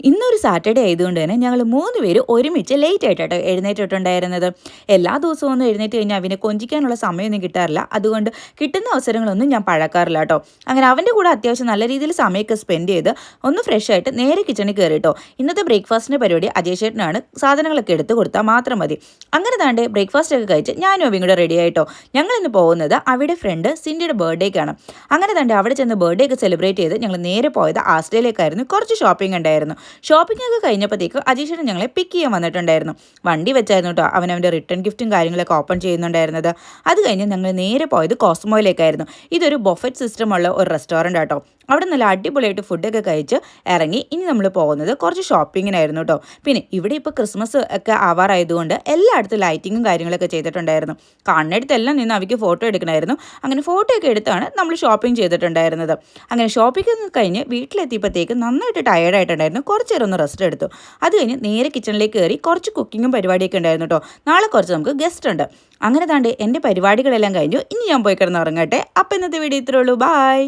ഇന്നൊരു സാറ്റർഡേ ആയതുകൊണ്ട് തന്നെ ഞങ്ങൾ 3 പേര് ഒരുമിച്ച് ലേറ്റ് ആയിട്ടാട്ടോ എഴുന്നേറ്റിട്ടുണ്ടായിരുന്നത്. എല്ലാ ദിവസവും ഒന്നും എഴുന്നേറ്റ് കഴിഞ്ഞാൽ അവനെ കൊഞ്ചിക്കാനുള്ള സമയമൊന്നും കിട്ടാറില്ല. അതുകൊണ്ട് കിട്ടുന്ന അവസരങ്ങളൊന്നും ഞാൻ പഴക്കാറില്ല കേട്ടോ. അങ്ങനെ അവൻ്റെ കൂടെ അത്യാവശ്യം നല്ല രീതിയിൽ സമയമൊക്കെ സ്പെൻഡ് ചെയ്ത് ഒന്ന് ഫ്രഷ് ആയിട്ട് നേരെ കിച്ചണിൽ കയറി കേട്ടോ. ഇന്നത്തെ ബ്രേക്ക്ഫാസ്റ്റിൻ്റെ പരിപാടി അജയ് ചേട്ടനാണ്. സാധനങ്ങളൊക്കെ എടുത്ത് കൊടുത്താൽ മാത്രം മതി. അങ്ങനെ താണ്ടെ ബ്രേക്ക്ഫാസ്റ്റ് ഒക്കെ കഴിച്ച് ഞാനും അവയും കൂടെ റെഡി ആയിട്ടോ. ഞങ്ങൾ ഇന്ന് പോകുന്നത് അവിടെ ഫ്രണ്ട് സിൻഡിയുടെ ബർത്ത്ഡേക്കാണ്. അങ്ങനെ താണ്ടെ അവിടെ ചെന്ന് ബർത്ത്ഡേ ഒക്കെ സെലിബ്രേറ്റ് ചെയ്ത് ഞങ്ങൾ നേരെ പോയത് ആസ്ട്രേലിയക്കായിരുന്നു. കുറച്ച് ഷോപ്പിംഗ് ഉണ്ടായിരുന്നു. ഷോപ്പിംഗ് ഒക്കെ കഴിഞ്ഞപ്പോഴത്തേക്ക് അജീഷേട്ടൻ ഞങ്ങളെ പിക്ക് ചെയ്യാൻ വന്നിട്ടുണ്ടായിരുന്നു. വണ്ടി വെച്ചായിരുന്നു കേട്ടോ അവൻ്റെ റിട്ടേൺ ഗിഫ്റ്റും കാര്യങ്ങളൊക്കെ ഓപ്പൺ ചെയ്യുന്നുണ്ടായിരുന്നത്. അത് കഴിഞ്ഞ് ഞങ്ങൾ നേരെ പോയത് കോസ്മോയിലേക്കായിരുന്നു. ഇതൊരു ബൊഫറ്റ് സിസ്റ്റമുള്ള ഒരു റെസ്റ്റോറൻ്റ് ആട്ടോ. അവിടെ നല്ല അടിപൊളിയായിട്ട് ഫുഡൊക്കെ കഴിച്ച് ഇറങ്ങി. ഇനി നമ്മൾ പോകുന്നത് കുറച്ച് ഷോപ്പിങ്ങിനായിരുന്നു കേട്ടോ. പിന്നെ ഇവിടെ ഇപ്പോൾ ക്രിസ്മസ് ഒക്കെ ആവാറായതുകൊണ്ട് എല്ലായിടത്തും ലൈറ്റിങ്ങും കാര്യങ്ങളൊക്കെ ചെയ്തിട്ടുണ്ടായിരുന്നു. കണ്ണെടുത്തെല്ലാം നിന്ന് അവയ്ക്ക് ഫോട്ടോ എടുക്കണമായിരുന്നു. അങ്ങനെ ഫോട്ടോ ഒക്കെ എടുത്താണ് നമ്മൾ ഷോപ്പിംഗ് ചെയ്തിട്ടുണ്ടായിരുന്നത്. അങ്ങനെ ഷോപ്പിംഗ് കഴിഞ്ഞ് വീട്ടിലെത്തിയപ്പോഴത്തേക്ക് നന്നായിട്ട് ടയേർഡായിട്ടുണ്ടായിരുന്നു. കുറച്ച് നേരം ഒന്ന് റെസ്റ്റ് എടുത്തു. അത് കഴിഞ്ഞ് നേരെ കിച്ചണിലേക്ക് കയറി കുറച്ച് കുക്കിങ്ങും പരിപാടിയൊക്കെ ഉണ്ടായിരുന്നു കേട്ടോ. നാളെ കുറച്ച് നമുക്ക് ഗസ്റ്റ് ഉണ്ട്. അങ്ങനെ താണ്ട് എൻ്റെ പരിപാടികളെല്ലാം കഴിഞ്ഞു. ഇനി ഞാൻ പോയി കിടന്ന് ഉറങ്ങട്ടെ. അപ്പം ഇന്നത്തെ വീഡിയോ ഇത്രേ ഉള്ളൂ. ബായ്.